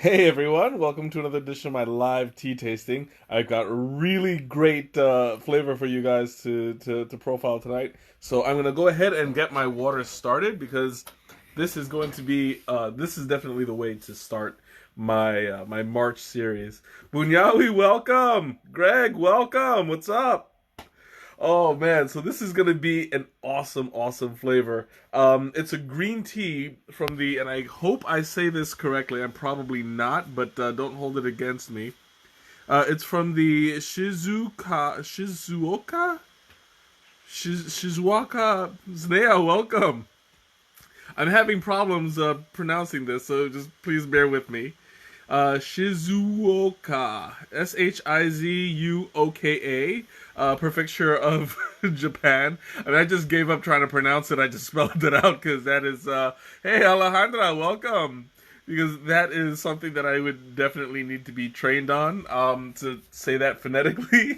Hey everyone, welcome to another edition of my live tea tasting. I've got really great flavor for you guys to profile tonight. So I'm gonna go ahead and get my water started because this is going to be this is definitely the way to start my March series. Bunyawi, welcome. Greg, welcome. What's up? Oh man, so this is gonna be an awesome flavor. It's a green tea from the, and I hope I say this correctly. I'm probably not, but don't hold it against me. It's from the Shizuoka Znea. Welcome. I'm having problems pronouncing this, so just please bear with me. Shizuoka, Shizuoka, prefecture of Japan. I mean, I just gave up trying to pronounce it. I just spelled it out because that is, hey Alejandra, welcome. Because that is something that I would definitely need to be trained on, to say that phonetically.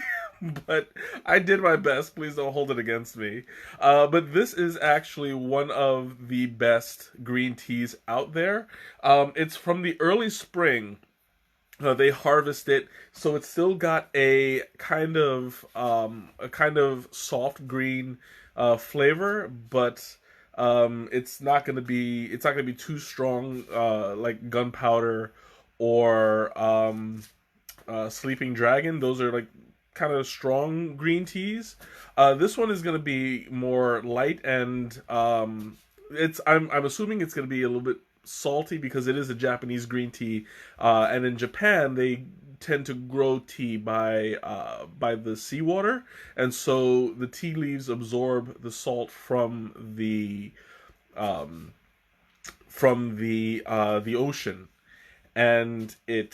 But I did my best. Please don't hold it against me. But this is actually one of the best green teas out there. It's from the early spring. They harvest it, so it's still got a kind of soft green flavor, but it's not gonna be too strong, like gunpowder or sleeping dragon. Those are like kind of strong green teas. This one is gonna be more light and I'm assuming it's gonna be a little bit salty because it is a Japanese green tea, and in Japan they tend to grow tea by the seawater, and so the tea leaves absorb the salt um, from the ocean, and it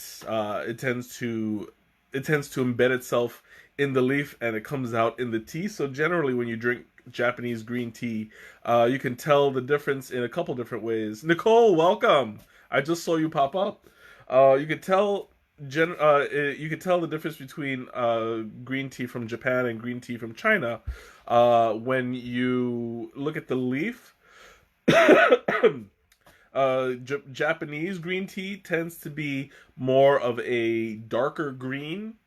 tends to embed itself in the leaf and it comes out in the tea. So generally, when you drink Japanese green tea, you can tell the difference in a couple different ways. Nicole, welcome. I just saw you pop up. You could tell you could tell the difference between green tea from Japan and green tea from China when you look at the leaf. Japanese green tea tends to be more of a darker green.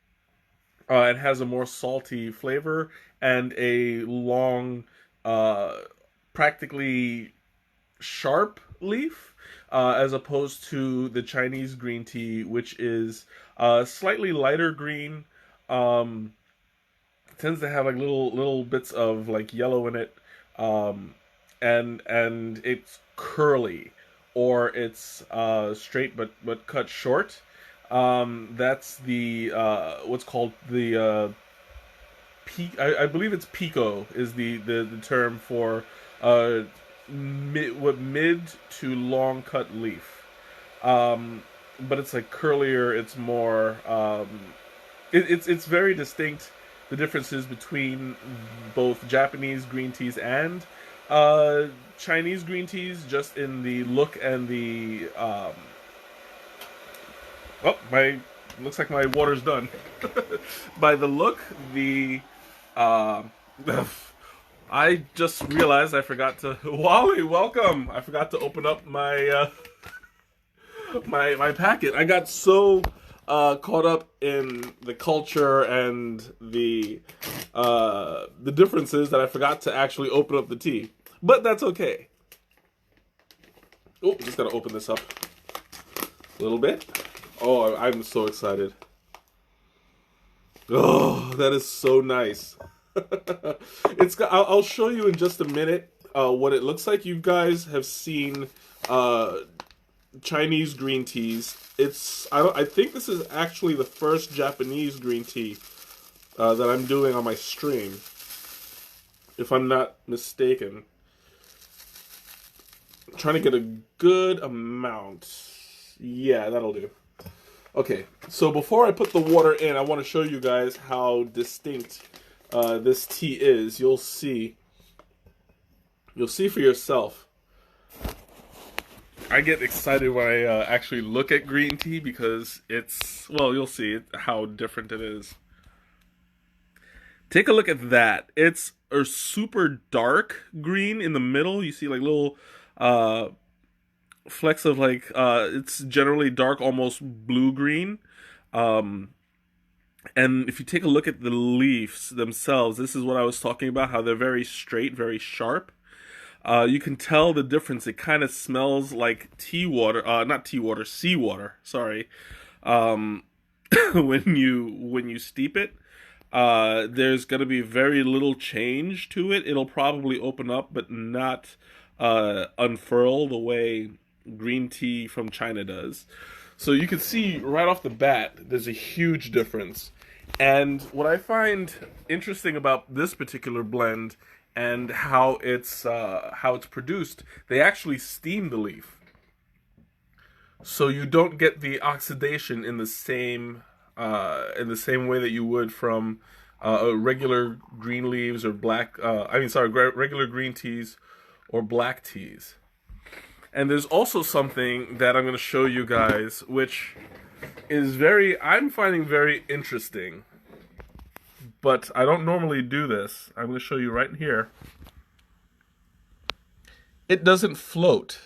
It has a more salty flavor and a long, uh, practically sharp leaf, as opposed to the Chinese green tea, which is slightly lighter green. Um, Tends to have like little bits of like yellow in it, um, and it's curly or it's straight but cut short. That's the what's called the peak. I believe it's pico is the term for mid to long cut leaf. But it's like curlier. It's more. It's very distinct. The differences between both Japanese green teas and uh, Chinese green teas, just in the look and the oh, my looks like my water's done. By the look, the uh, I just realized I forgot to Wally, welcome. I forgot to open up my my packet. I got so caught up in the culture and the differences that I forgot to actually open up the tea. But that's okay. Oh, just gotta open this up a little bit. Oh, I'm so excited. Oh, that is so nice. It's got, I'll show you in just a minute what it looks like. You guys have seen uh, Chinese green teas. I think this is actually the first Japanese green tea that I'm doing on my stream, if I'm not mistaken. I'm trying to get a good amount. Yeah, that'll do. Okay, so before I put the water in, I want to show you guys how distinct this tea is. You'll see for yourself. I get excited when I actually look at green tea because well, you'll see how different it is. Take a look at that. It's a super dark green in the middle. You see like little uh, flecks of like it's generally dark, almost blue green. Um, and if you take a look at the leaves themselves, this is what I was talking about. How they're very straight, very sharp. You can tell the difference. It kind of smells like tea water, not tea water, seawater. Sorry. Um, when you steep it, there's going to be very little change to it. It'll probably open up, but not unfurl the way green tea from China does. So you can see right off the bat, there's a huge difference. And what I find interesting about this particular blend and how it's produced, they actually steam the leaf, so you don't get the oxidation in the same way that you would from regular green leaves or black. Regular green teas or black teas. And there's also something that I'm going to show you guys, which is I'm finding very interesting. But I don't normally do this. I'm going to show you right here. It doesn't float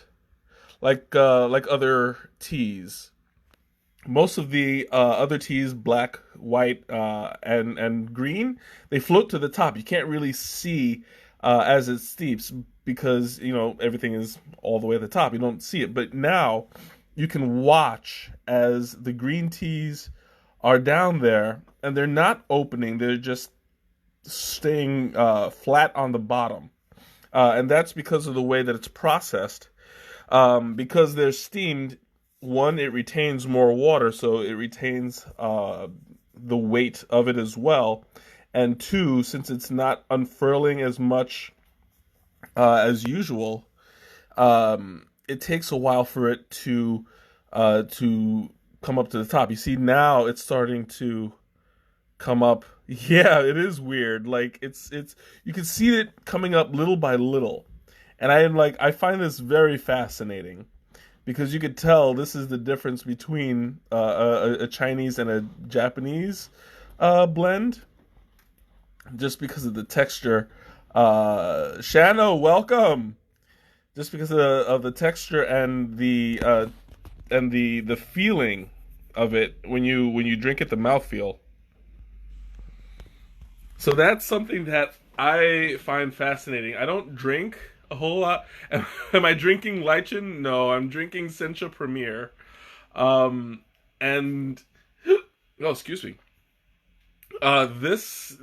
like other teas. Most of the other teas, black, white, and green, they float to the top. You can't really see as it steeps because everything is all the way at the top. You don't see it, but now you can watch as the green teas are down there, and they're not opening. They're just staying flat on the bottom, and that's because of the way that it's processed. Because they're steamed, one, it retains more water, so it retains the weight of it as well. And two, since it's not unfurling as much as usual, it takes a while for it to come up to the top. You see, now it's starting to come up. Yeah, it is weird. Like it's you can see it coming up little by little. And I find this very fascinating because you could tell this is the difference between a Chinese and a Japanese blend, just because of the texture. Shano, welcome. Just because of the texture and the feeling of it when you drink it, the mouthfeel. So that's something that I find fascinating. I don't drink a whole lot. Am I drinking Lichen? No, I'm drinking Sencha Premier. And oh, excuse me. This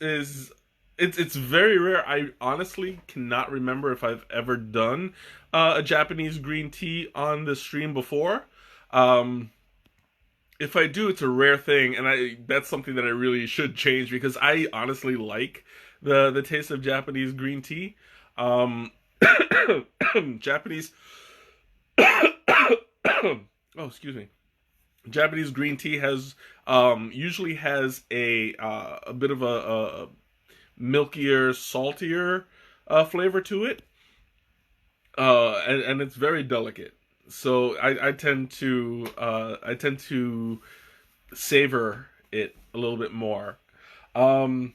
is it's very rare. I honestly cannot remember if I've ever done a Japanese green tea on the stream before. If I do, it's a rare thing, and that's something that I really should change because I honestly like the taste of Japanese green tea. Um, Japanese. Oh, excuse me. Japanese green tea has usually has a bit of a milkier, saltier flavor to it, and it's very delicate. So I tend to savor it a little bit more. Um,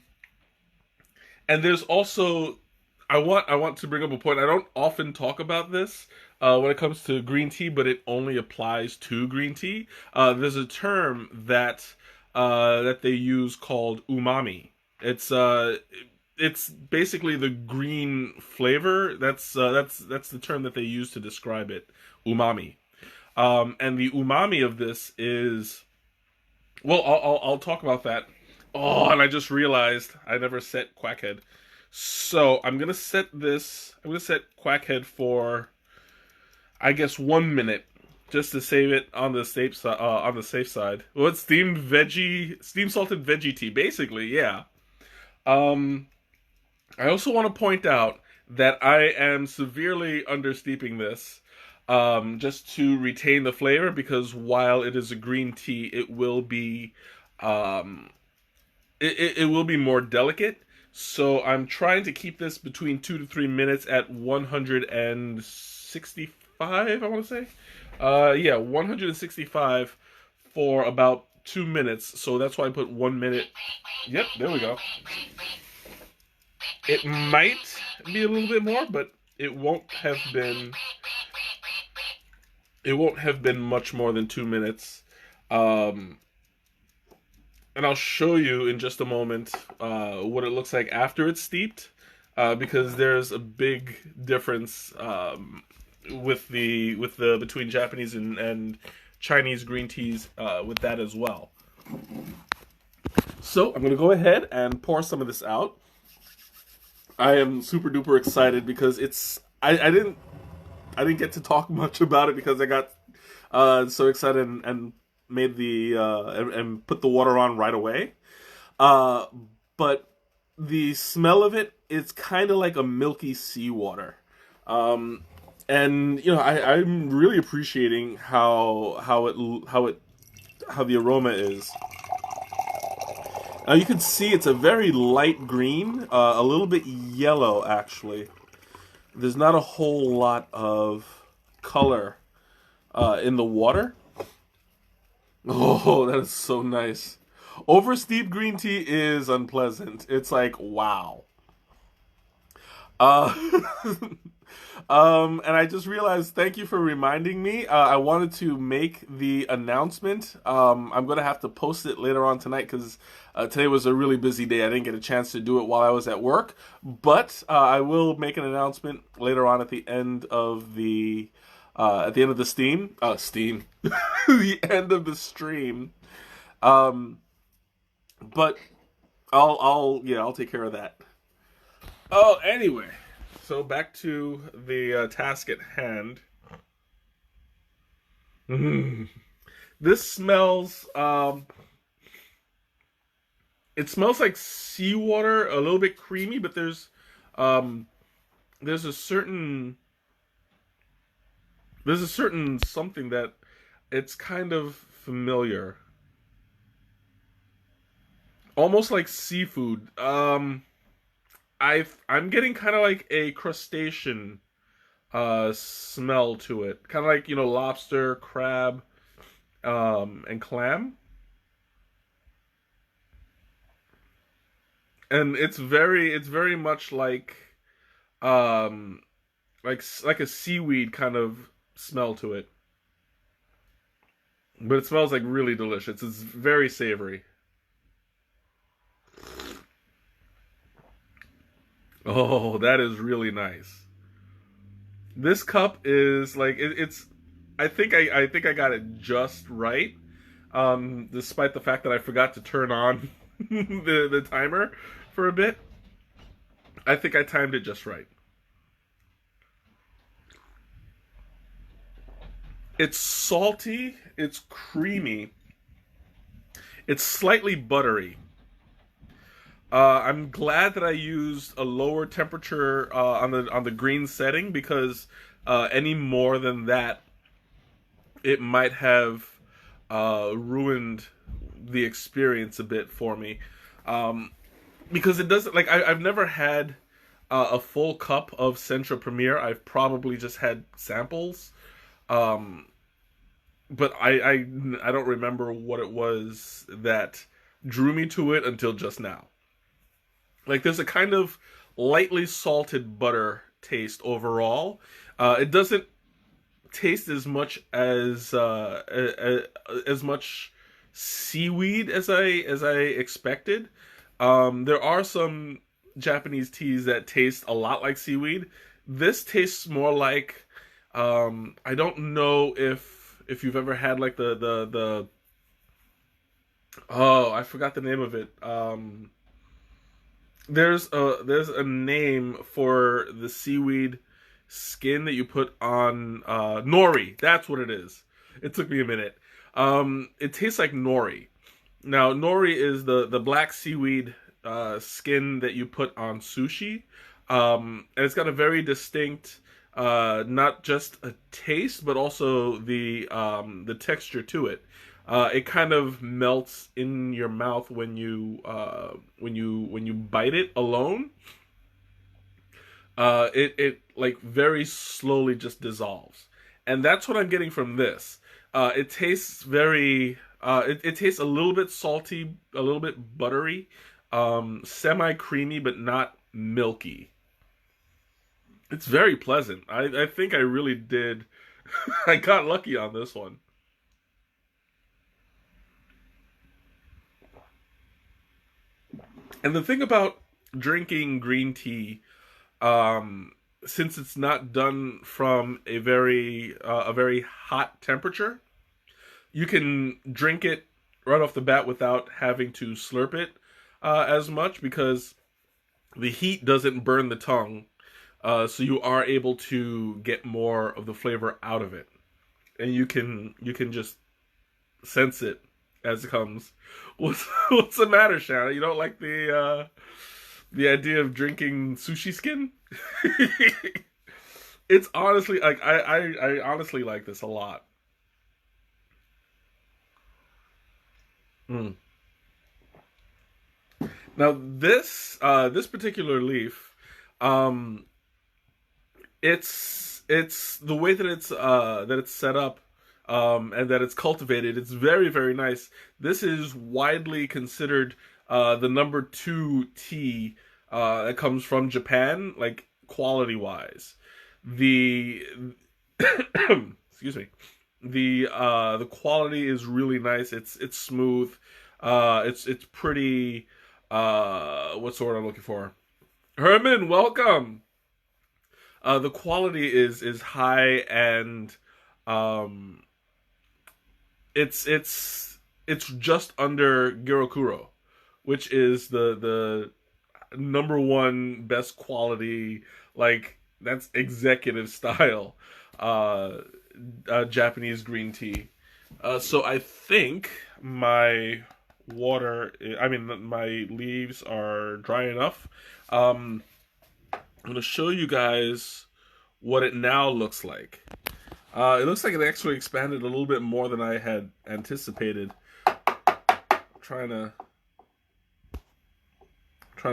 and there's also I want to bring up a point. I don't often talk about this when it comes to green tea, but it only applies to green tea. There's a term that they use called umami. It's basically the green flavor. That's the term that they use to describe it. Umami. And the umami of this is, well, I'll talk about that. Oh, and I just realized I never set Quackhead. So I'm gonna set Quackhead for, I guess, 1 minute, just to save it on the safe side. Well, it's steamed salted veggie tea, basically. Yeah. I also want to point out that I am severely understeeping this, just to retain the flavor, because while it is a green tea, it will be, it will be more delicate. So I'm trying to keep this between 2 to 3 minutes at 165. I want to say, 165 for about 2 minutes. So that's why I put 1 minute. Yep, there we go. It might be a little bit more, but it won't have been. It won't have been much more than 2 minutes. Um, and I'll show you in just a moment what it looks like after it's steeped, because there's a big difference with the between Japanese and Chinese green teas with that as well. So I'm gonna go ahead and pour some of this out. I am super duper excited because I didn't get to talk much about it because I got so excited and made the and put the water on right away. Uh, but the smell of it is kind of like a milky seawater. Um, and I'm really appreciating how the aroma is. Now you can see it's a very light green, a little bit yellow actually. There's not a whole lot of color in the water. Oh, that is so nice. Over steep green tea is unpleasant. It's like, wow. Uh, and I just realized, thank you for reminding me. I wanted to make the announcement. I'm going to have to post it later on tonight because today was a really busy day. I didn't get a chance to do it while I was at work. But I will make an announcement later on at the end of the steam, the end of the stream. But I'll take care of that. Oh, anyway, so back to the task at hand. This smells. It smells like seawater, a little bit creamy, but there's a certain something that it's kind of familiar, almost like seafood. I'm getting kind of like a crustacean smell to it, kind of like lobster, crab, and clam, and it's very much um like a seaweed kind of smell to it, but it smells like really delicious. It's very savory. Oh, that is really nice. This cup is like it's. I think I got it just right. Despite the fact that I forgot to turn on the timer for a bit, I think I timed it just right. It's salty. It's creamy. It's slightly buttery. I'm glad that I used a lower temperature on the green setting because any more than that, it might have ruined the experience a bit for me. Because it doesn't I've never had a full cup of Sencha Premier. I've probably just had samples, um, but I don't remember what it was that drew me to it until just now. Like there's a kind of lightly salted butter taste overall. It doesn't taste as much seaweed as I expected. There are some Japanese teas that taste a lot like seaweed. This tastes more like I don't know if you've ever had like the oh, I forgot the name of it. There's a name for the seaweed skin that you put on nori. That's what it is. It took me a minute. It tastes like nori. Now nori is the black seaweed skin that you put on sushi, and it's got a very distinct not just a taste but also the texture to it. It kind of melts in your mouth when you bite it alone. It like very slowly just dissolves, and that's what I'm getting from this. It tastes very. It tastes a little bit salty, a little bit buttery, semi creamy, but not milky. It's very pleasant. I think I really did I got lucky on this one. And the thing about drinking green tea, um, since it's not done from a very hot temperature, you can drink it right off the bat without having to slurp it as much because the heat doesn't burn the tongue, so you are able to get more of the flavor out of it, and you can just sense it as it comes. What's the matter, Shanna? You don't like the idea of drinking sushi skin? It's honestly like I honestly like this a lot. Mm. Now this particular leaf, um, it's the way that it's set up, and that it's cultivated. It's very nice. This is widely considered the number two tea that comes from Japan, like quality wise. The excuse me. The quality is really nice. It's smooth. It's pretty. What's the word I'm looking for? Herman, welcome. The quality is high, and um, it's just under Girokuro, which is the number one best quality, like that's executive style uh, Japanese green tea. So I think my my leaves are dry enough. I'm going to show you guys what it now looks like. It looks like it actually expanded a little bit more than I had anticipated. Trying to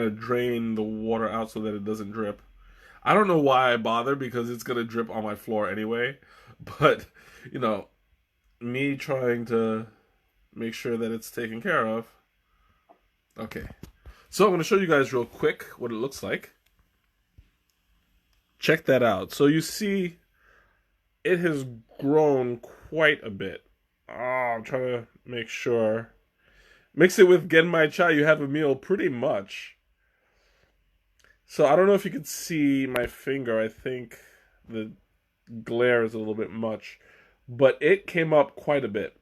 drain the water out so that it doesn't drip. I don't know why I bother, because it's gonna drip on my floor anyway. But you know, me trying to make sure that it's taken care of. Okay, so I'm gonna show you guys real quick what it looks like. Check that out. So you see, it has grown quite a bit. Oh, I'm trying to make sure. Mix it with Genmai chai, you have a meal, pretty much. So I don't know if you can see my finger. I think the glare is a little bit much, but it came up quite a bit.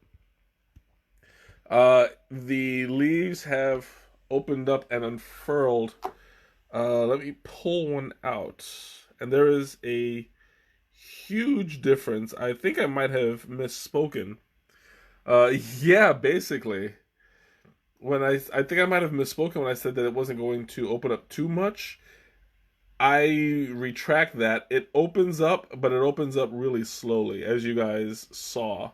The leaves have opened up and unfurled. Let me pull one out, and there is a huge difference. I think I might have misspoken. Yeah, basically. I think I might have misspoken when I said that it wasn't going to open up too much. I retract that. It opens up, but it opens up really slowly, as you guys saw.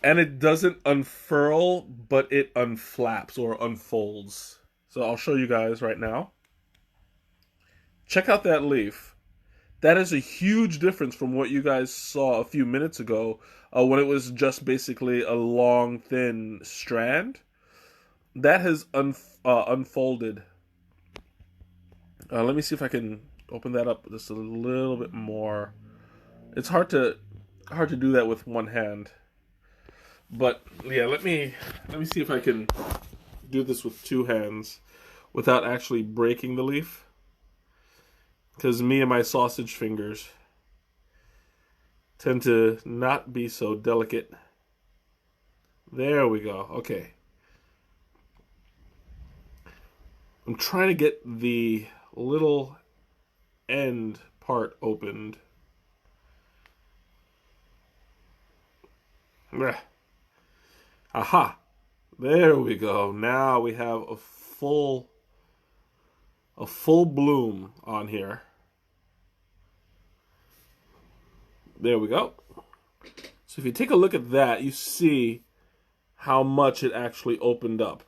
And it doesn't unfurl, but it unflaps or unfolds. So I'll show you guys right now. Check out that leaf. That is a huge difference from what you guys saw a few minutes ago, when it was just basically a long, thin strand. That has unfolded. Let me see if I can open that up just a little bit more. It's hard to do that with one hand. But yeah, let me see if I can do this with two hands without actually breaking the leaf. Because me and my sausage fingers tend to not be so delicate. There we go. Okay. I'm trying to get the little end part opened. Aha. There we go. Now we have a full bloom on here. There we go. So if you take a look at that, you see how much it actually opened up.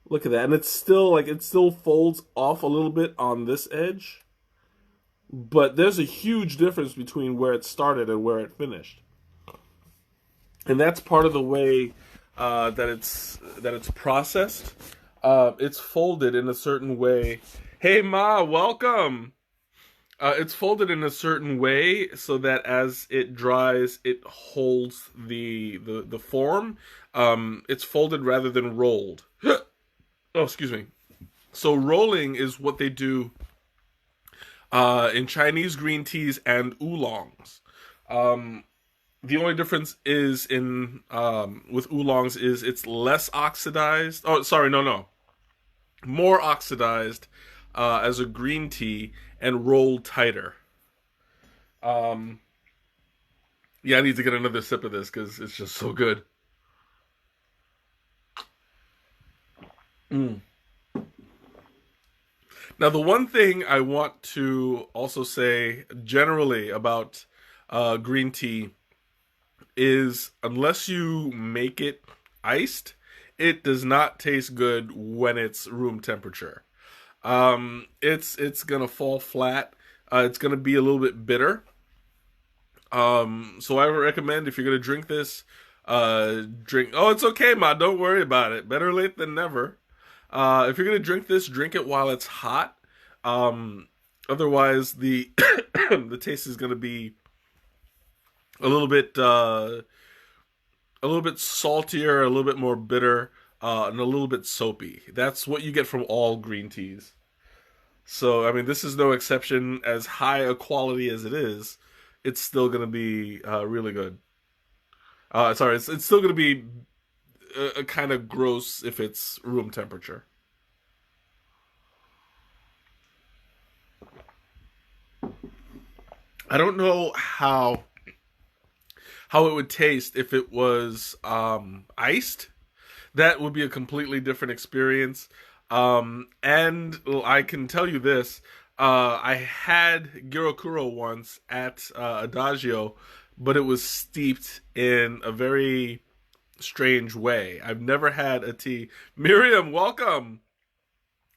Look at that. And it's still like, it still folds off a little bit on this edge. But there's a huge difference between where it started and where it finished. And that's part of the way that it's processed. It's folded in a certain way. Hey Ma, welcome. It's folded in a certain way so that as it dries, it holds the form. It's folded rather than rolled. Oh, excuse me. So rolling is what they do in Chinese green teas and oolongs. Um, the only difference is in with oolongs is it's less oxidized. Oh, sorry, no, more oxidized as a green tea and rolled tighter. Um, yeah, I need to get another sip of this because it's just so good. Mm. Now, the one thing I want to also say generally about green tea is unless you make it iced, it does not taste good when it's room temperature. It's gonna fall flat. It's gonna be a little bit bitter. So I would recommend if you're gonna drink this, drink. Oh, it's okay, ma. Don't worry about it. Better late than never. If you're gonna drink this, drink it while it's hot. Um, Otherwise, the the taste is gonna be a little bit a little bit saltier, a little bit more bitter, and a little bit soapy. That's what you get from all green teas. So, I mean, this is no exception. As high a quality as it is, it's still going to be really good. Sorry, it's still going to be a kind of gross if it's room temperature. I don't know how it would taste if it was iced. That would be a completely different experience. And I can tell you this: I had Girokuro once at Adagio, but it was steeped in a very strange way. I've never had a tea. Miriam, welcome.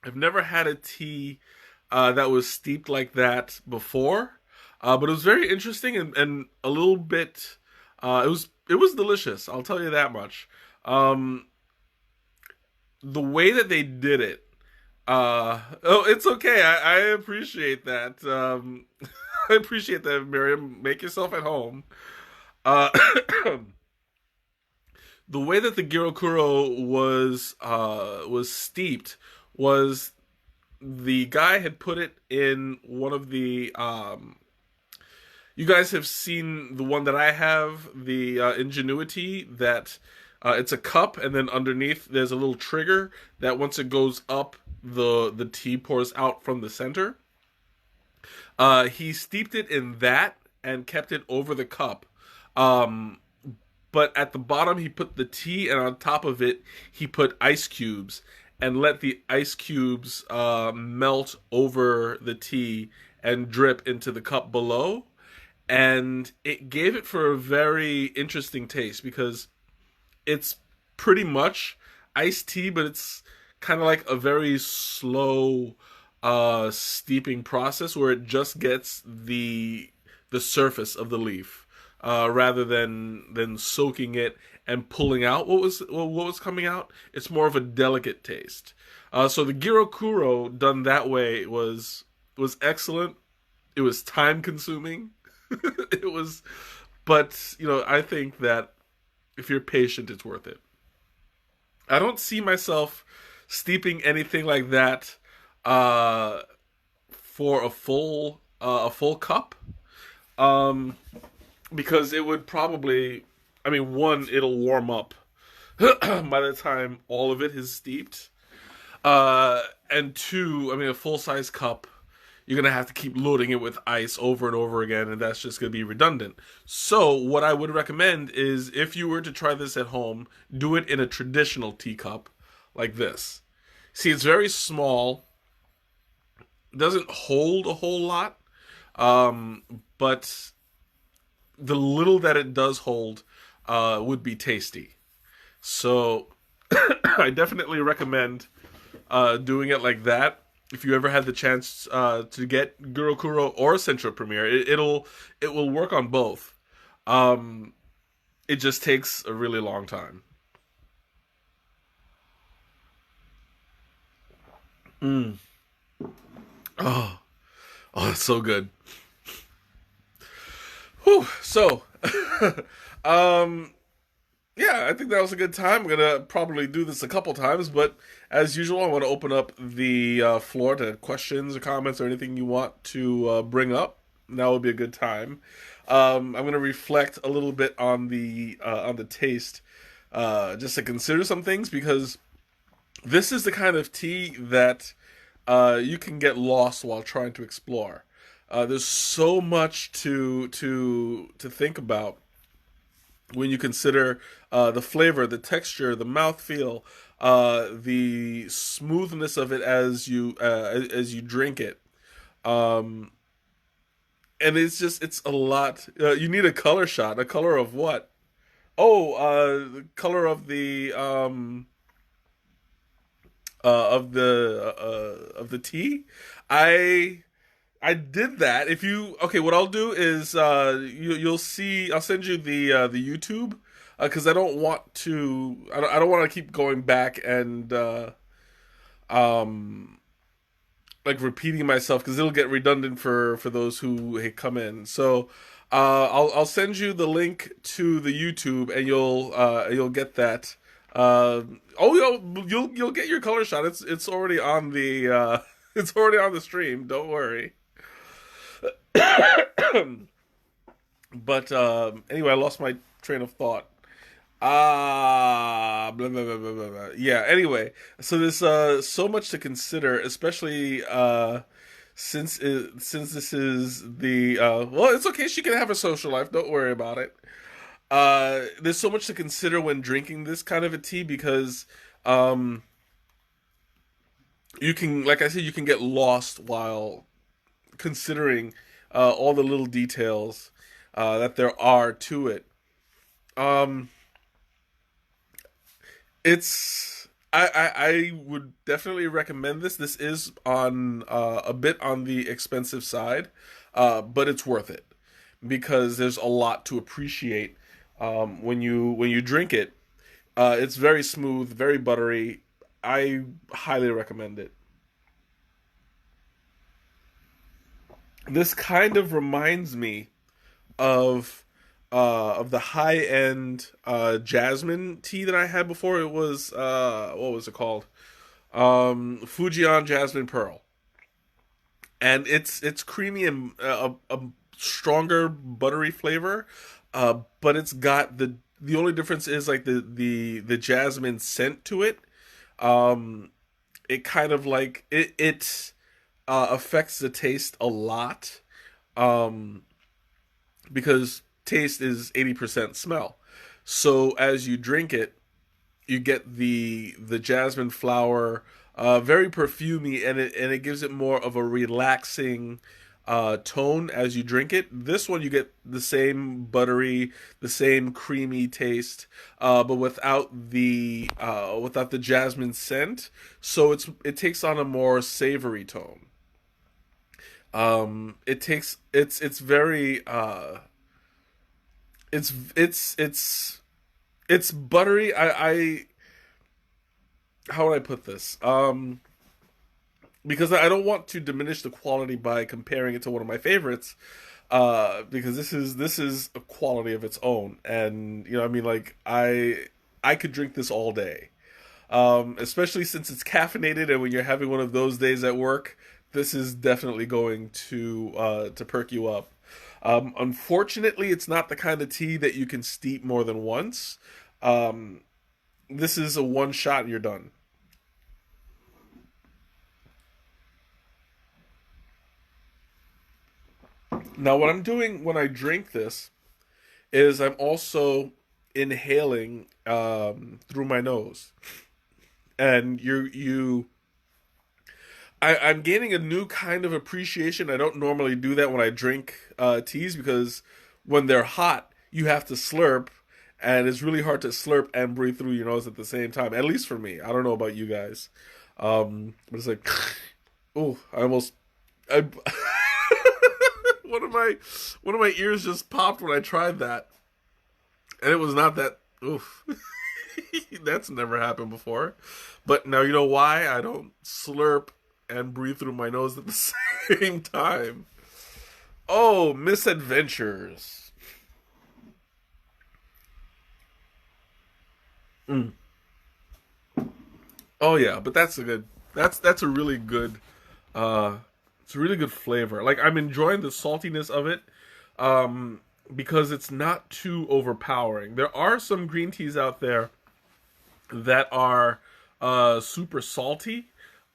I've never had a tea that was steeped like that before, but it was very interesting and a little bit. It was delicious. I'll tell you that much. Um, the way that they did it. Oh, it's okay. I appreciate that. I appreciate that, Miriam. Make yourself at home. Uh, the way that the Girokuro was steeped was the guy had put it in one of the you guys have seen the one that I have, the Ingenuity, that it's a cup, and then underneath there's a little trigger that once it goes up, the tea pours out from the center. He steeped it in that and kept it over the cup. Um, but at the bottom, he put the tea, and on top of it, he put ice cubes and let the ice cubes melt over the tea and drip into the cup below. And it gave it for a very interesting taste because it's pretty much iced tea, but it's kind of like a very slow steeping process where it just gets the surface of the leaf rather than soaking it and pulling out what was coming out. It's more of a delicate taste. So the Girokuro done that way was excellent. It was time consuming. It was, but I think that if you're patient, it's worth it. I don't see myself steeping anything like that uh, for a full cup, um, because it would probably. I mean, one, it'll warm up by the time all of it is steeped, and two, I mean, a full size cup. You're gonna have to keep loading it with ice over and over again, and that's just gonna be redundant. So, what I would recommend is if you were to try this at home, do it in a traditional teacup like this. See, it's very small, doesn't hold a whole lot, but the little that it does hold would be tasty. So, I definitely recommend doing it like that. If you ever had the chance to get Gurokuro or Sencha Premier, it will work on both. Um, it just takes a really long time. Mm. Oh, Oh, it's so good. Whew. So, um, yeah, I think that was a good time. I'm gonna probably do this a couple times, but as usual, I want to open up the floor to questions or comments or anything you want to bring up. Now would be a good time. I'm gonna reflect a little bit on the taste, just to consider some things because this is the kind of tea that you can get lost while trying to explore. There's so much to think about when you consider the flavor, the texture, the mouthfeel, the smoothness of it as you drink it. Um, and it's a lot. You need a color shot. A color of what? Oh, the color of the tea. I I did that. If you okay, what I'll do is you'll see. I'll send you the YouTube because I don't want to. I don't want to keep going back and um like repeating myself because it'll get redundant for those who come in. So I'll send you the link to the YouTube and you'll get that. Oh, you'll get your color shot. It's already on the it's already on the stream. Don't worry. But anyway, I lost my train of thought. Blah, blah, blah, blah, blah, blah. Yeah. Anyway, so there's so much to consider, especially since this is the well, it's okay. She can have a social life. Don't worry about it. There's so much to consider when drinking this kind of a tea because um, you can, like I said, you can get lost while considering all the little details that there are to it. Um, it's I would definitely recommend this. This is on a bit on the expensive side, but it's worth it because there's a lot to appreciate when you drink it. It's very smooth, very buttery. I highly recommend it. This kind of reminds me of the high end jasmine tea that I had before. It was what was it called? Fujian Jasmine Pearl, and it's creamy and a stronger buttery flavor, but it's got the only difference is like the jasmine scent to it. Um, it kind of like it affects the taste a lot. Um, because taste is 80% smell. So as you drink it, you get the jasmine flower, very perfumey, and it gives it more of a relaxing tone as you drink it. This one you get the same buttery, the same creamy taste, but without the jasmine scent. So it takes on a more savory tone. It's very it's it's it's it's buttery. I how would I put this? Because I don't want to diminish the quality by comparing it to one of my favorites. Because this is a quality of its own, and I mean, like I could drink this all day. Especially since it's caffeinated, and when you're having one of those days at work, this is definitely going to perk you up. Unfortunately, it's not the kind of tea that you can steep more than once. Um, this is a one shot and you're done. Now, what I'm doing when I drink this is I'm also inhaling through my nose, and I'm gaining a new kind of appreciation. I don't normally do that when I drink teas because when they're hot, you have to slurp, and it's really hard to slurp and breathe through your nose at the same time. At least for me. I don't know about you guys, but it's like, oh, I one of my one of my ears just popped when I tried that, and it was not that. Oof, that's never happened before. But now you know why I don't slurp and breathe through my nose at the same time. Oh, misadventures. Mm. Oh yeah, but that's a good. That's a really good. Uh, it's a really good flavor. Like I'm enjoying the saltiness of it, um, because it's not too overpowering. There are some green teas out there that are super salty.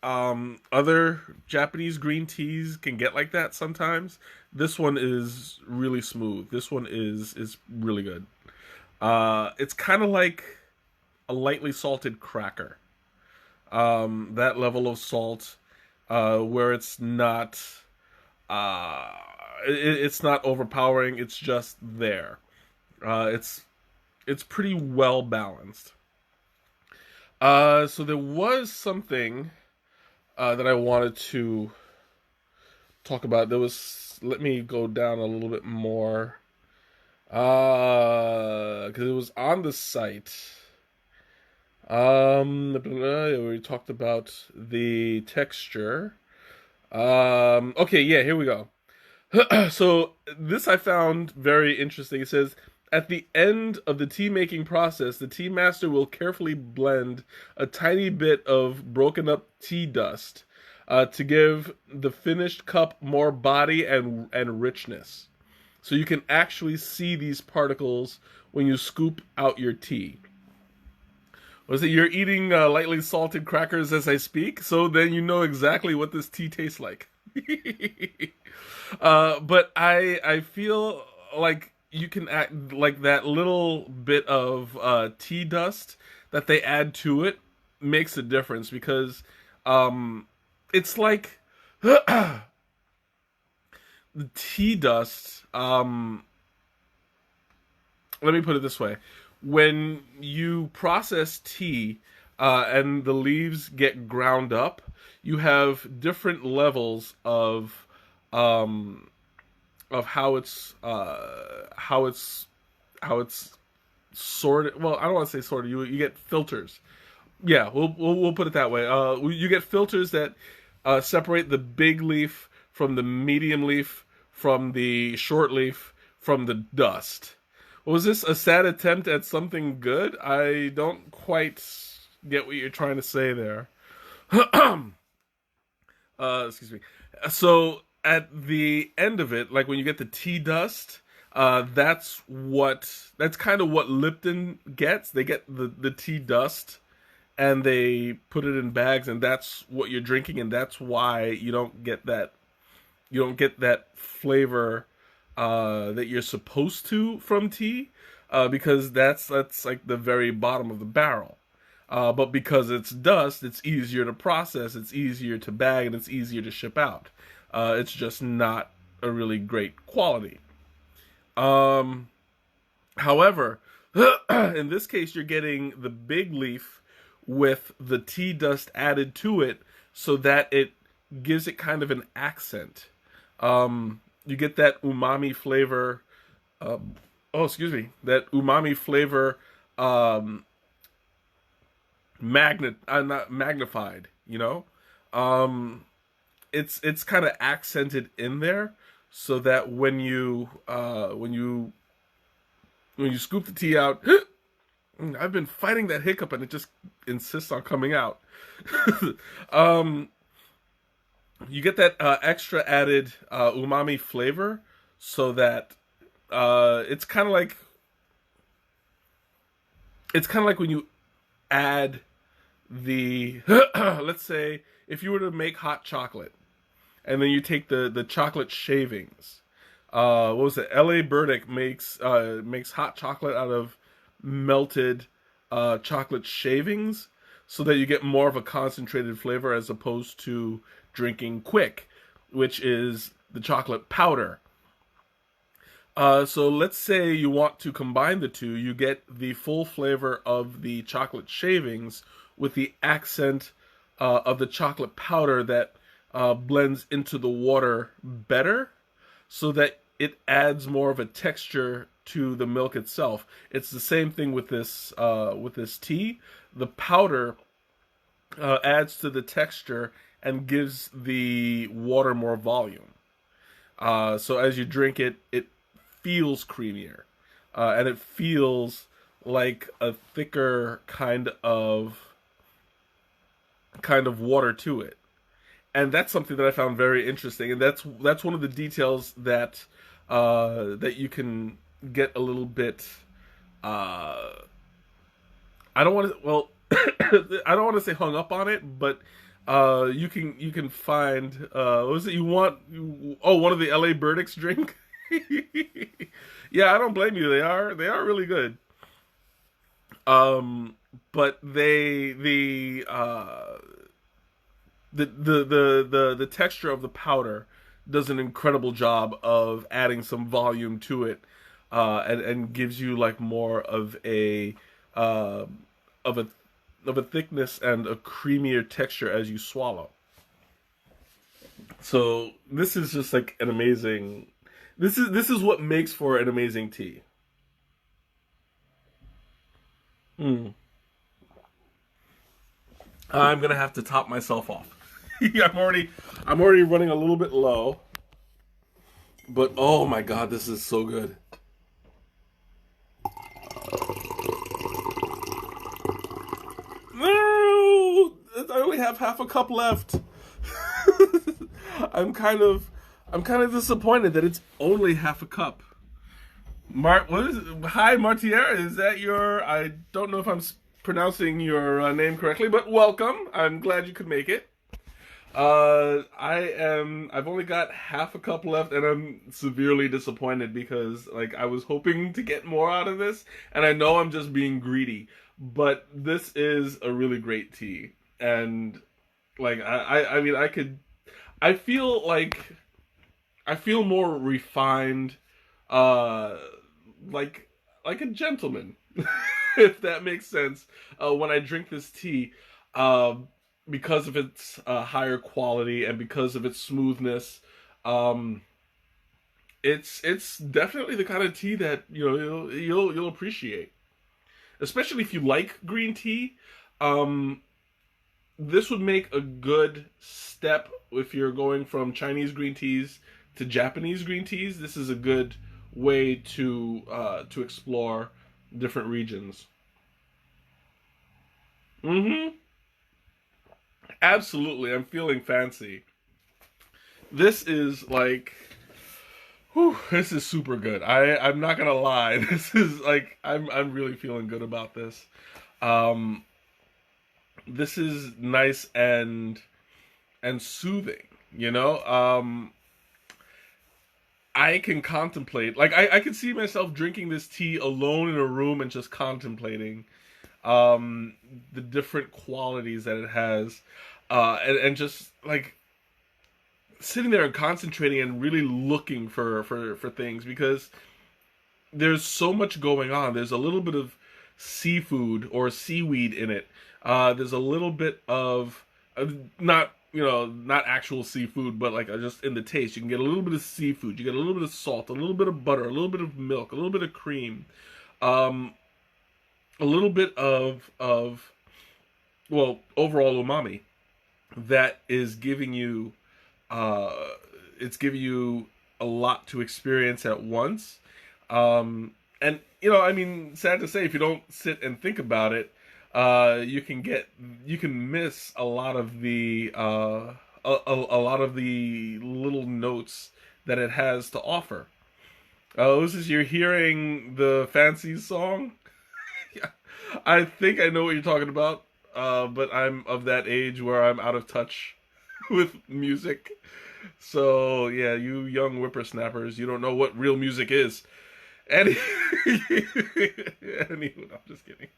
Other Japanese green teas can get like that sometimes. This one is really smooth. This one is really good. It's kind of like a lightly salted cracker. That level of salt, where it's not, uh, it's not overpowering. It's just there. It's pretty well balanced. So there was something that I wanted to talk about. There was. Let me go down a little bit more. Because it was on the site. We talked about the texture. Okay, yeah, here we go. So this I found very interesting. It says at the end of the tea making process, the tea master will carefully blend a tiny bit of broken up tea dust to give the finished cup more body and richness. So you can actually see these particles when you scoop out your tea. Was it you're eating lightly salted crackers as I speak? So then you know exactly what this tea tastes like. But I feel like you can act like that little bit of tea dust that they add to it makes a difference because it's like the tea dust. Let me put it this way: when you process tea and the leaves get ground up, you have different levels um, of how it's sorted. Well, I don't want to say sorted. You get filters. Yeah, we'll put it that way. You get filters that separate the big leaf from the medium leaf from the short leaf from the dust. Was this a sad attempt at something good? I don't quite get what you're trying to say there. Excuse me. So at the end of it, like when you get the tea dust, that's kind of what Lipton gets. They get the tea dust and they put it in bags, and that's what you're drinking, and that's why you don't get that flavor that you're supposed to from tea, because that's like the very bottom of the barrel. But because it's dust, it's easier to process, it's easier to bag, and it's easier to ship out. It's just not a really great quality. Um, However, in this case, you're getting the big leaf with the tea dust added to it, so that it gives it kind of an accent. You get that umami flavor. Oh, excuse me, that umami flavor, um, not magnified. Um, it's kind of accented in there, so that when you scoop the tea out, I've been fighting that hiccup and it just insists on coming out. um, you get that extra added umami flavor, so that it's kind of like when you add the let's say if you were to make hot chocolate and then you take the chocolate shavings. What was it? L.A. Burdick makes hot chocolate out of melted chocolate shavings, so that you get more of a concentrated flavor as opposed to drinking quick, which is the chocolate powder. So let's say you want to combine the two. You get the full flavor of the chocolate shavings with the accent of the chocolate powder that blends into the water better, so that it adds more of a texture to the milk itself. It's the same thing with this tea. The powder adds to the texture and gives the water more volume. So as you drink it, it feels creamier, and it feels like a thicker kind of water to it. And that's something that I found very interesting, and that's one of the details that you can get a little bit. I don't want to. Well, I don't want to say hung up on it, but you can find what was it you want? One of the LA Burdicks drink. Yeah, I don't blame you. They are really good. But the texture of the powder does an incredible job of adding some volume to it, and gives you like more uh, of a of a thickness and a creamier texture as you swallow. So this is just like an amazing. This is what makes for an amazing tea. Mm. I'm gonna have to top myself off. Yeah, I'm already running a little bit low, but oh my god, this is so good. No, I only have half a cup left. I'm kind of, I'm kind of disappointed that it's only half a cup. What is it? Hi, Martier. Is that your? I don't know if I'm pronouncing your name correctly, but welcome. I'm glad you could make it. I am. I've only got half a cup left, and I'm severely disappointed because, like, I was hoping to get more out of this, and I know I'm just being greedy. But this is a really great tea, and like, I mean, I could. I feel like I feel more refined, uh, like like a gentleman, if that makes sense. When I drink this tea, um, because of its higher quality and because of its smoothness, um, it's definitely the kind of tea that you'll appreciate, especially if you like green tea. Um, this would make a good step if you're going from Chinese green teas to Japanese green teas. This is a good way to explore different regions. Mm-hmm. Absolutely, I'm feeling fancy. This is like, whew, this is super good. I'm not gonna lie. This is like I'm really feeling good about this. Um, this is nice and soothing. You know, I can contemplate. Like I can see myself drinking this tea alone in a room and just contemplating um, the different qualities that it has, and just like sitting there and concentrating and really looking for things because there's so much going on. There's a little bit of seafood or seaweed in it. There's a little bit of not not actual seafood, but like just in the taste, you can get a little bit of seafood. You get a little bit of salt, a little bit of butter, a little bit of milk, a little bit of cream, um, a little bit of well overall umami that is giving you uh, it's giving you a lot to experience at once. And I mean, sad to say, if you don't sit and think about it, you can miss a lot of the a lot of the little notes that it has to offer. This is you're hearing the fancy song. Yeah, I think I know what you're talking about. But I'm of that age where I'm out of touch with music. So yeah, you young whippersnappers, you don't know what real music is. Any, anyway, I'm just kidding.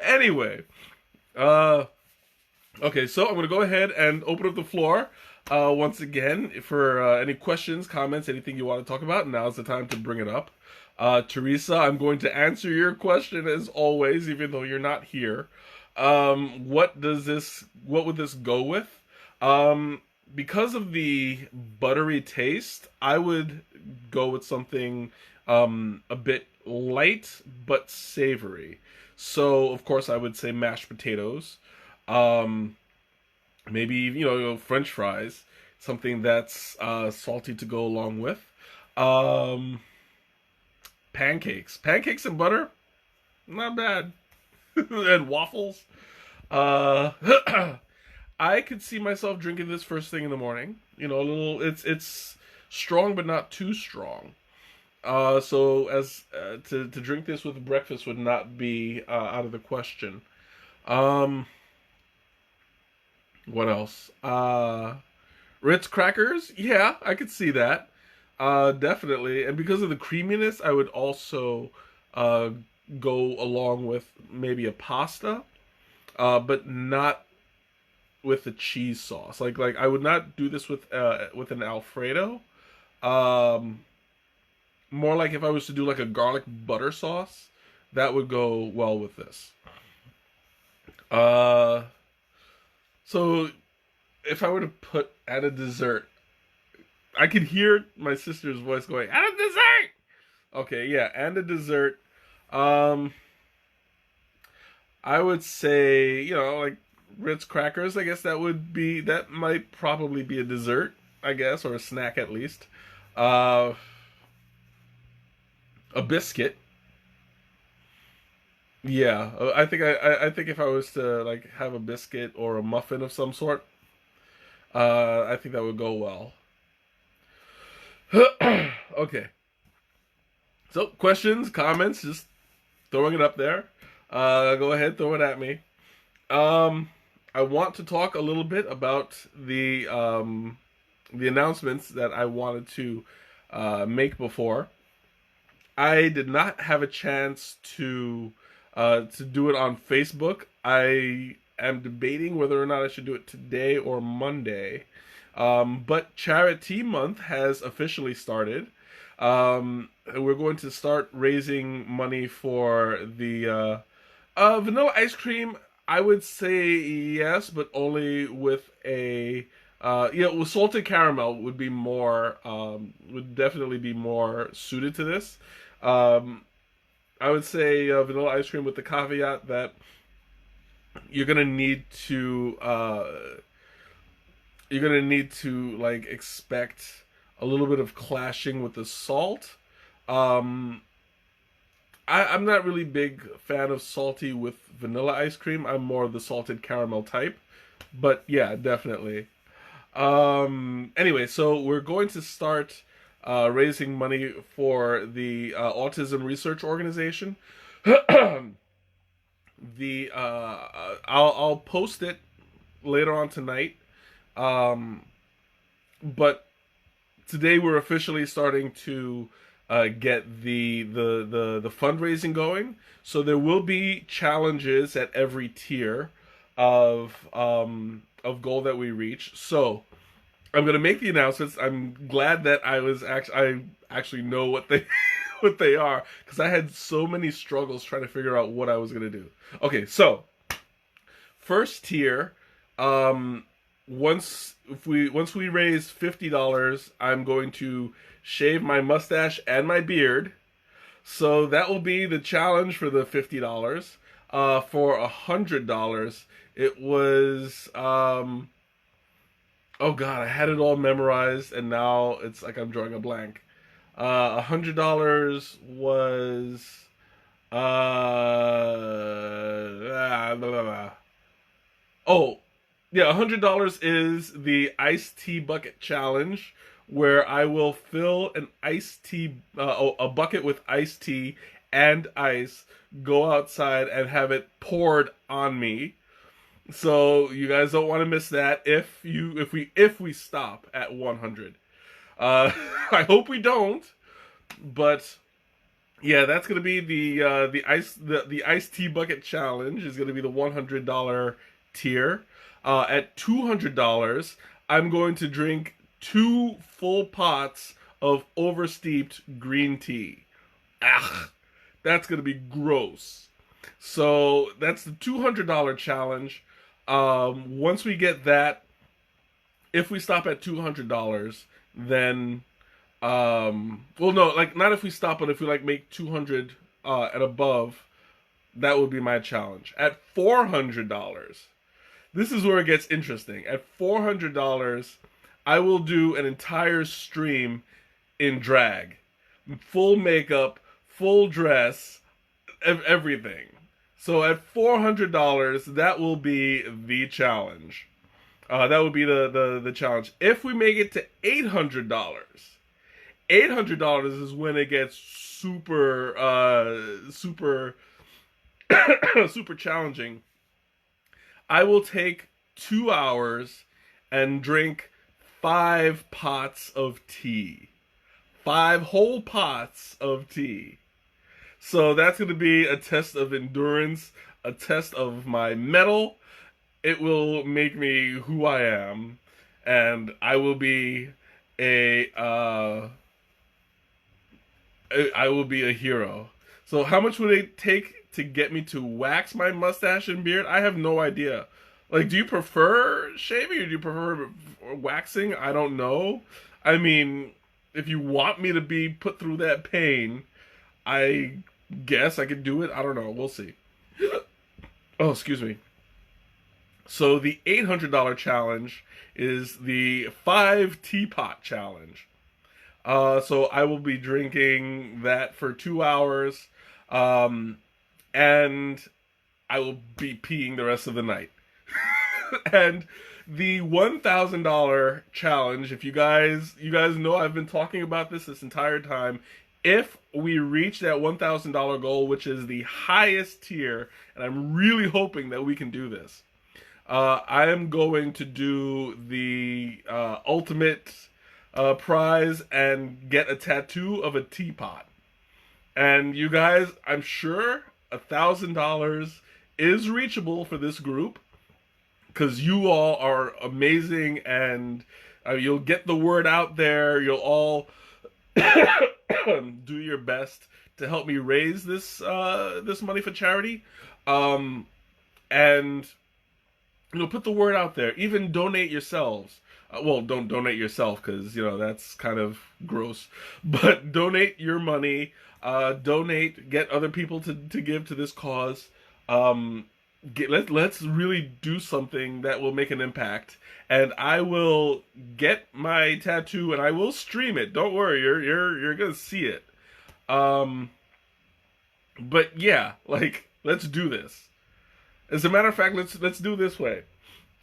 Anyway, uh, okay, so I'm gonna go ahead and open up the floor once again for any questions, comments, anything you want to talk about. Now's the time to bring it up. Teresa, I'm going to answer your question as always, even though you're not here. What would this go with? Because of the buttery taste, I would go with something a bit light but savory. So, of course, I would say mashed potatoes. Um, Maybe, French fries, something that's salty to go along with. Um, pancakes and butter, not bad. And waffles. Uh, I could see myself drinking this first thing in the morning. A little. It's strong, but not too strong. So as to drink this with breakfast would not be out of the question. Um, what else? Ritz crackers. Yeah, I could see that. Definitely. And because of the creaminess, I would also uh, go along with maybe a pasta, but not with the cheese sauce. Like I would not do this with an Alfredo. Um, More like if I was to do like a garlic butter sauce, that would go well with this. Uh, so if I were to put at a dessert, I could hear my sister's voice going, "At a dessert." Okay, yeah, and a dessert. Um, I would say, like Ritz crackers. I guess that might probably be a dessert, I guess, or a snack at least. Uh, a biscuit. Yeah, I think if I was to like have a biscuit or a muffin of some sort, I think that would go well. Okay. So questions, comments, just throwing it up there. Go ahead, throw it at me. Um, I want to talk a little bit about the announcements that I wanted to make before. I did not have a chance to do it on Facebook. I am debating whether or not I should do it today or Monday. But Charity Month has officially started. We're going to start raising money for the vanilla ice cream. I would say yes, but only with a with salted caramel would definitely be more suited to this. Um, I would say vanilla ice cream with the caveat that you're gonna need to like expect a little bit of clashing with the salt. Um, I'm not really big fan of salty with vanilla ice cream. I'm more of the salted caramel type. But yeah, definitely. Anyway, so we're going to start raising money for the Autism Research Organization. I'll post it later on tonight. Um, but today we're officially starting to get the fundraising going. So there will be challenges at every tier of goal that we reach. So I'm gonna make the announcements. I'm glad that I actually know what they what they are, because I had so many struggles trying to figure out what I was gonna do. Okay, so first tier, um, once we raise $50, I'm going to shave my mustache and my beard. So that will be the challenge for the $50. For $100, it was oh god, I had it all memorized, and now it's like I'm drawing a blank. $100 was blah, blah, blah. Oh, yeah, $100 is the iced tea bucket challenge, where I will fill an iced tea, a bucket with iced tea and ice, go outside and have it poured on me. So you guys don't want to miss that if we stop at 100. I hope we don't, but yeah, that's gonna be the iced tea bucket challenge is gonna be the $100 tier. At $200, I'm going to drink 2 full pots of oversteeped green tea. Ugh, that's gonna be gross. So that's the $200 challenge. Once we get that, if we stop at $200, then well, no, like not if we stop, but if we like make 200 and above, that would be my challenge. At $400, this is where it gets interesting. At $400, I will do an entire stream in drag, full makeup, full dress, everything. So at $400, that will be the challenge. That would be the challenge. If we make it to $800 is when it gets super super challenging. I will take 2 hours and drink 5 pots of tea. 5 whole pots of tea. So that's going to be a test of endurance, a test of my mettle. It will make me who I am, and I will be I will be a hero. So how much would it take to get me to wax my mustache and beard? I have no idea. Like, do you prefer shaving or do you prefer waxing? I don't know. I mean, if you want me to be put through that pain, I guess I could do it. I don't know. We'll see. Oh, excuse me. So the $800 challenge is the 5 teapot challenge. So I will be drinking that for 2 hours, and I will be peeing the rest of the night. And the $1,000 challenge, if you guys know I've been talking about this entire time. If we reach that $1,000 goal, which is the highest tier, and I'm really hoping that we can do this, I am going to do the ultimate prize and get a tattoo of a teapot. And you guys, I'm sure $1,000 is reachable for this group, because you all are amazing, and you'll get the word out there. You'll all do your best to help me raise this money for charity, and put the word out there. Even donate yourselves. Well, don't donate yourself, because that's kind of gross. But donate your money. Donate. Get other people to give to this cause. Let's really do something that will make an impact. And I will get my tattoo and I will stream it. Don't worry, you're gonna see it. But yeah, let's do this. As a matter of fact, let's do it this way.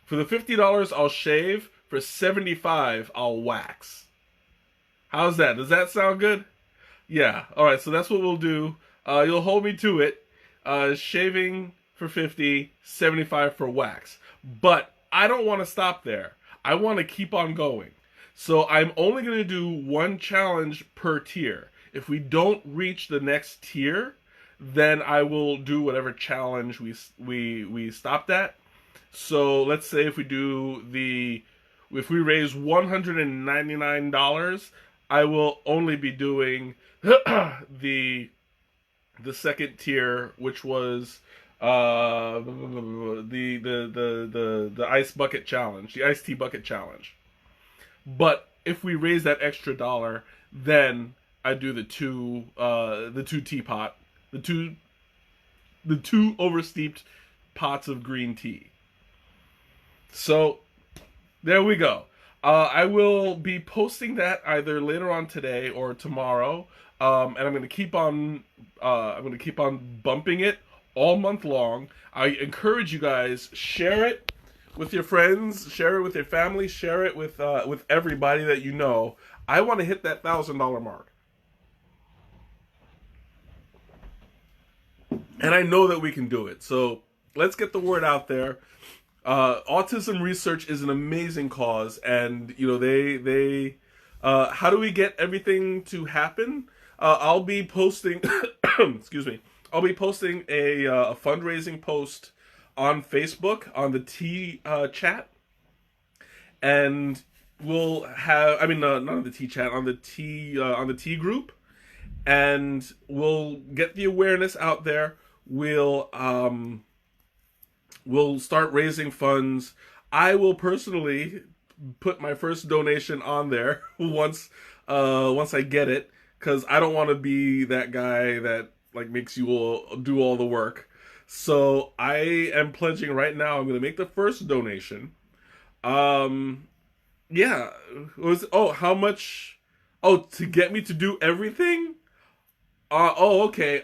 For the $50, I'll shave. For $75, I'll wax. How's that? Does that sound good? Yeah. All right. So that's what we'll do. You'll hold me to it. Shaving for $50, $75 for wax. But I don't want to stop there. I want to keep on going. So I'm only going to do one challenge per tier. If we don't reach the next tier, then I will do whatever challenge we stopped at. So let's say if we raise $199, I will only be doing the second tier, which was the ice bucket challenge, the iced tea bucket challenge. But if we raise that extra dollar, then I do the two teapot, the two oversteeped pots of green tea. So there we go. I will be posting that either later on today or tomorrow, and I'm going to keep on bumping it all month long. I encourage you guys, share it with your friends, share it with your family, share it with everybody that you know. I want to hit that $1,000 mark, and I know that we can do it. So let's get the word out there. Autism research is an amazing cause, and they how do we get everything to happen? I'll be posting excuse me, I'll be posting a fundraising post on Facebook on the Tea chat, and we'll have not on the Tea chat, on the Tea group, and we'll get the awareness out there. We'll start raising funds. I will personally put my first donation on there once I get it, because I don't want to be that guy that makes you all do all the work. So I am pledging right now. I'm going to make the first donation. Um, yeah. How much? Oh, to get me to do everything? Okay.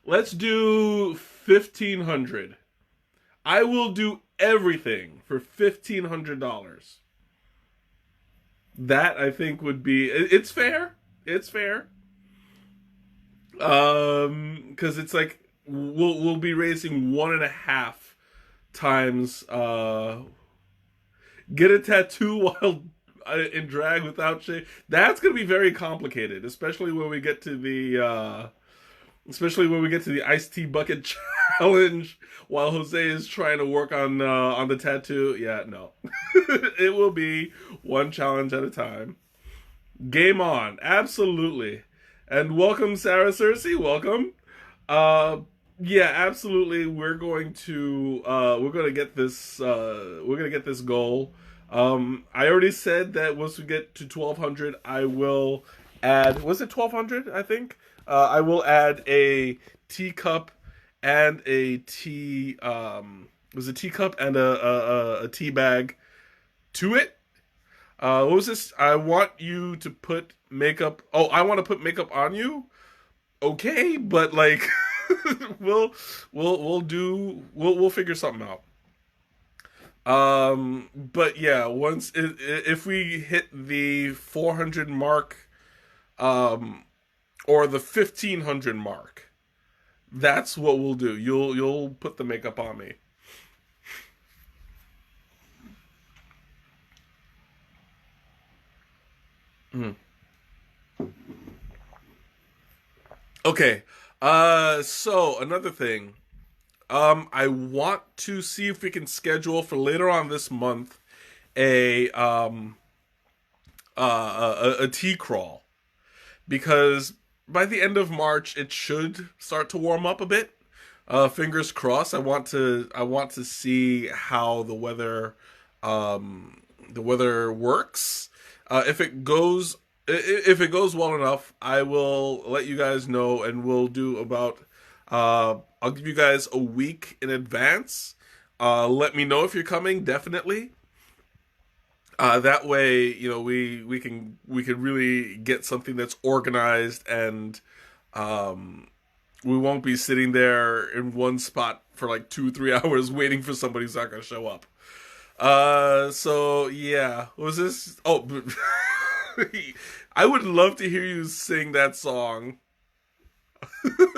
Let's do 1,500. I will do everything for $1,500. That I think would be. It's fair. It's fair. Because it's like we'll be raising 1.5 times. Get a tattoo while in drag without shame. That's gonna be very complicated, especially when we get to the iced tea bucket challenge while Jose is trying to work on the tattoo. Yeah, no, it will be one challenge at a time. Game on, absolutely. And welcome, Sarah Cersei. Welcome. Uh, yeah, absolutely. We're going to get this we're going to get this goal. I already said that once we get to 1,200, I will add. Was it 1,200? I think. I will add a teacup and a tea. Was a teacup and a tea bag to it. What was this? I want you to put makeup. Oh, I want to put makeup on you. Okay, but like, we'll we'll figure something out. But yeah, if we hit the 400 mark, um, or the 1,500 mark, that's what we'll do. You'll put the makeup on me. Mhm. Okay. So another thing. I want to see if we can schedule for later on this month a a tea crawl because by the end of March it should start to warm up a bit. Fingers crossed. I want to see how the weather works. If it goes well enough, I will let you guys know, and we'll do about. I'll give you guys a week in advance. Let me know if you're coming. Definitely. That way, we can really get something that's organized, and um, we won't be sitting there in one spot for like 2 3 hours waiting for somebody who's not going to show up. So yeah, what was this? Oh, I would love to hear you sing that song.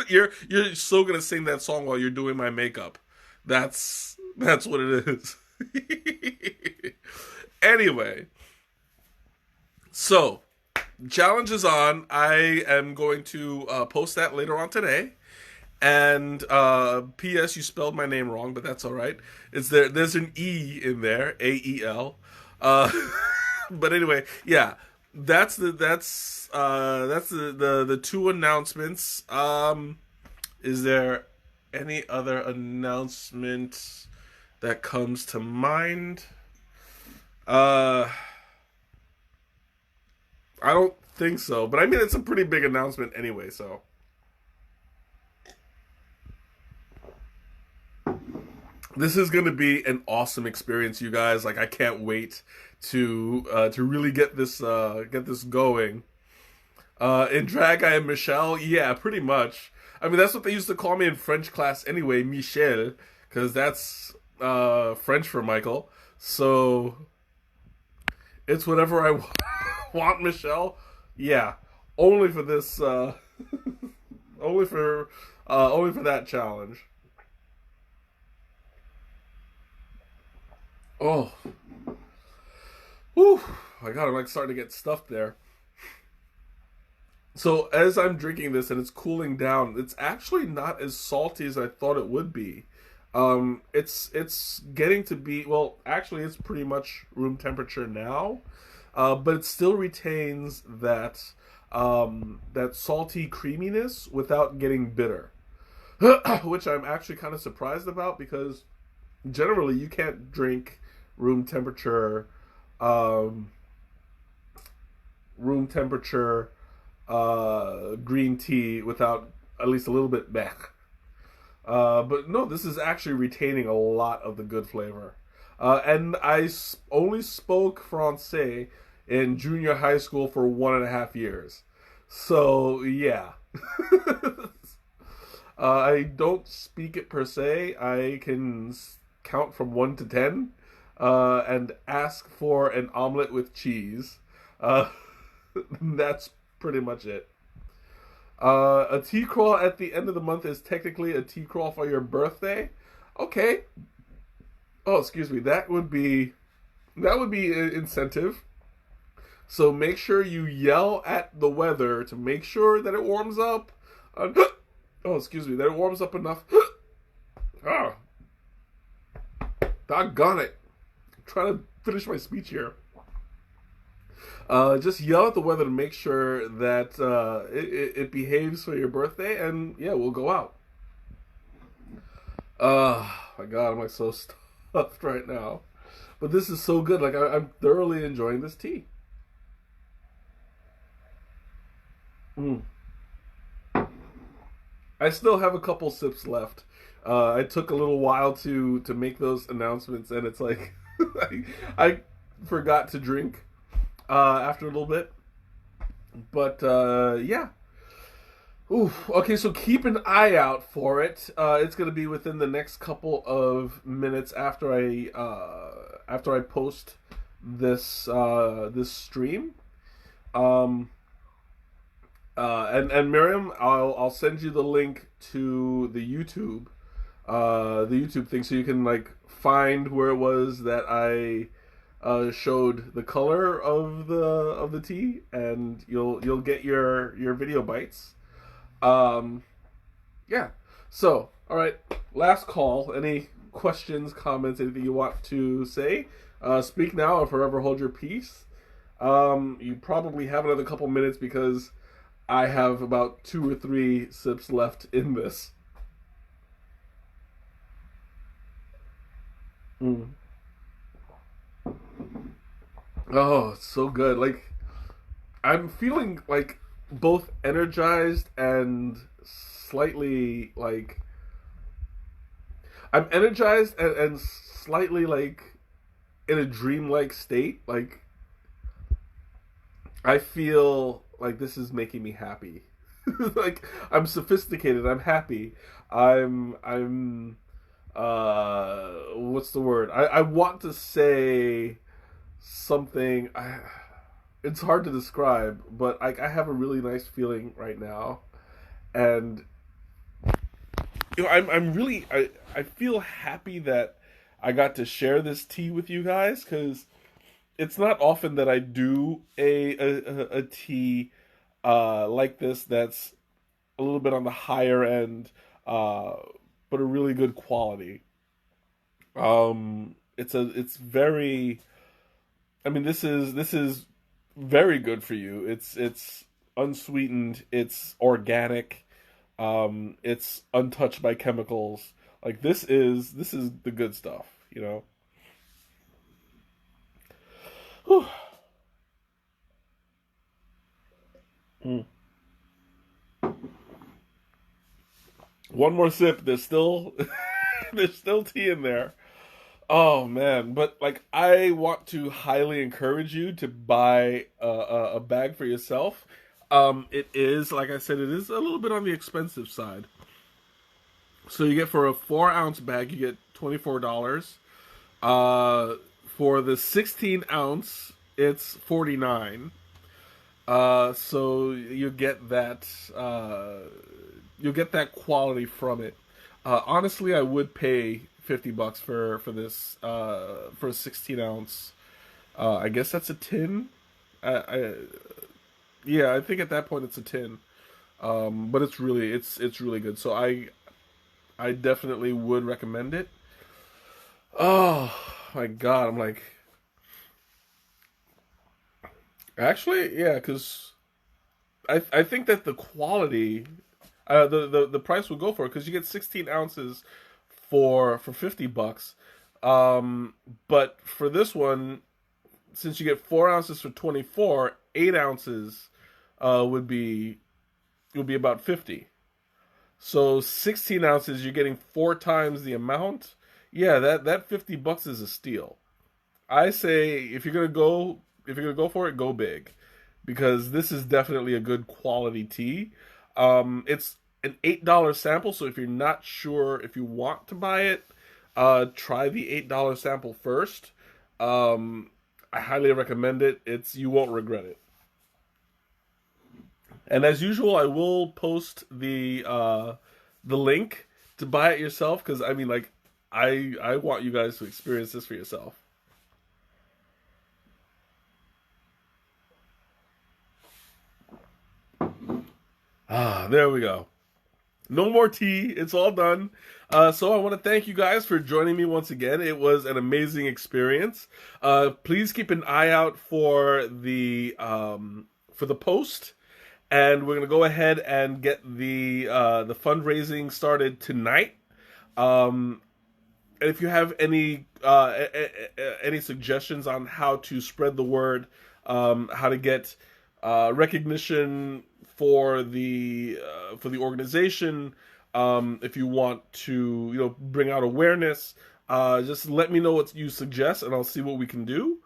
You're so gonna sing that song while you're doing my makeup. That's what it is. Anyway, so challenge is on. I am going to post that later on today. And P.S. You spelled my name wrong, but that's all right. It's there. There's an E in there, AEL. Uh, but anyway, yeah, that's the two announcements. Is there any other announcement that comes to mind? Uh, I don't think so, but I mean it's a pretty big announcement anyway. So this is going to be an awesome experience, you guys. Like I can't wait to really get this going. In drag, I am Michelle. Yeah, pretty much. I mean, that's what they used to call me in French class anyway, Michel, because that's French for Michael. So it's whatever I want, Michelle. Yeah, only for this. Only for only for that challenge. Oh, whew. My God, I'm like starting to get stuffed there. So as I'm drinking this and it's cooling down, it's actually not as salty as I thought it would be. It's getting to be, well. Actually, it's pretty much room temperature now, but it still retains that salty creaminess without getting bitter, which I'm actually kind of surprised about because generally you can't drink room temperature um, room temperature green tea without at least a little bit back. But no, this is actually retaining a lot of the good flavor. And only spoke Francais in junior high school for 1.5 years. So, yeah. I don't speak it per se. I can count from 1 to 10 and ask for an omelet with cheese. Uh, that's pretty much it. A tea crawl at the end of the month is technically a tea crawl for your birthday. Okay. Oh, excuse me. That would be an incentive. So make sure you yell at the weather to make sure that it warms up. Oh, excuse me. That it warms up enough. Ah, doggone it. I'm trying to finish my speech here. Just yell at the weather to make sure that it behaves for your birthday, and yeah, we'll go out. My God, I'm like so stuffed right now, but this is so good. Like I'm thoroughly enjoying this tea. Mm. I still have a couple sips left. I took a little while to make those announcements, and it's like I forgot to drink after a little bit. But yeah. Ooh, okay, so keep an eye out for it. It's gonna be within the next couple of minutes after I post this stream. Um, and Miriam, I'll send you the link to the YouTube thing, so you can like find where it was that I showed the color of the tea, and you'll get your video bites. Um, yeah. So, all right, last call. Any questions, comments, anything you want to say? Speak now or forever hold your peace. You probably have another couple minutes because I have about 2 or 3 sips left in this. Mm. Oh, it's so good. Like I'm feeling like both energized and slightly like I'm energized and slightly like in a dreamlike state. Like I feel like this is making me happy. Like I'm sophisticated. I'm happy. I'm what's the word? I want to say something. It's hard to describe, but I have a really nice feeling right now, and I'm really I feel happy that I got to share this tea with you guys, because it's not often that I do a tea like this that's a little bit on the higher end, uh, but a really good quality. It's very. I mean, this is very good for you. It's unsweetened. It's organic. It's untouched by chemicals. Like this is the good stuff. You know. Whew. Mm. One more sip. There's still there's still tea in there. Oh man, but like I want to highly encourage you to buy a bag for yourself. It is, like I said, it is a little bit on the expensive side. So you get, for a 4 ounce bag, you get $24. Uh, for the 16 ounce, it's 49. So you get that quality from it. Honestly, I would pay $50 for this for a 16 ounce. I guess that's a tin. I Yeah, I think at that point it's a tin. But it's really good. So I definitely would recommend it. Oh my God, I'm like, actually, yeah, because I think that the quality, the price will go for it, because you get 16 ounces for $50. But for this one, since you get 4 ounces for 24, 8 ounces would be about 50. So 16 ounces, you're getting 4 times the amount. Yeah, that $50 is a steal. I say if you're gonna go for it, go big, because this is definitely a good quality tea. It's an $8 sample, so if you're not sure if you want to buy it, try the $8 sample first. I highly recommend it. You won't regret it. And as usual, I will post the link to buy it yourself, because I mean, like, I want you guys to experience this for yourself. Ah, there we go. No more tea. It's all done. So I want to thank you guys for joining me once again. It was an amazing experience. Please keep an eye out for the post, and we're gonna go ahead and get the fundraising started tonight. Um, and if you have any suggestions on how to spread the word, how to get recognition for the organization, if you want to bring out awareness, just let me know what you suggest, and I'll see what we can do.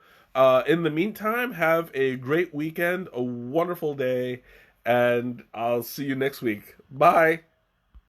In the meantime, have a great weekend, a wonderful day, and I'll see you next week. Bye.